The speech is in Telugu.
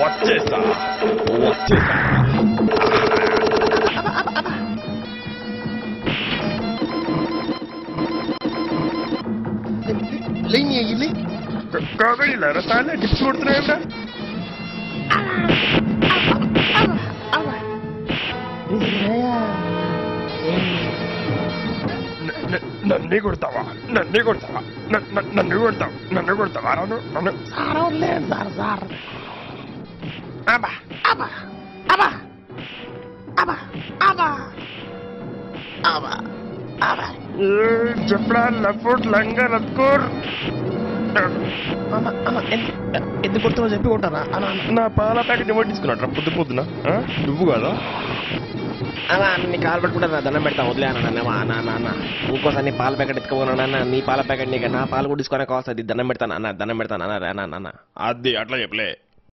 వచ్చేసా వచ్చేసా కాకడీలా రసాయన టిప్స్ కొడుతున్నాయంట నన్ను కొడతావా నన్ను కొడతావా నన్ను కొడతావు నన్ను కొడతావా నన్ను సార్ లేదు సార్ సార్ అబ్బా అబ్బా అబ్బా అబ్బా అబ్బా అబ్బా అబ్బా చెప్పడా లఫుట్ లంగా రత్కూర్ ఎందుకు కొడుతున్నావు చెప్పి కొట్టారా నా పాల ప్యాకెట్ ఎవరు తీసుకున్నాడు రా పొద్దు పొద్దున నువ్వు కదా అన్నా నీ కాలు పట్టుకుంటా దండం పెడతా వదిలే అన్న ఇంకోసారి నీ పాల ప్యాకెట్ ఎత్తుకోవాలన్నా నీ పాల ప్యాకెట్ నీకు నా పాలు కూడా తీసుకొని కావాల్సింది దండం పెడతాను అన్న దండం పెడతాను అన్న అది అట్లా చెప్పలే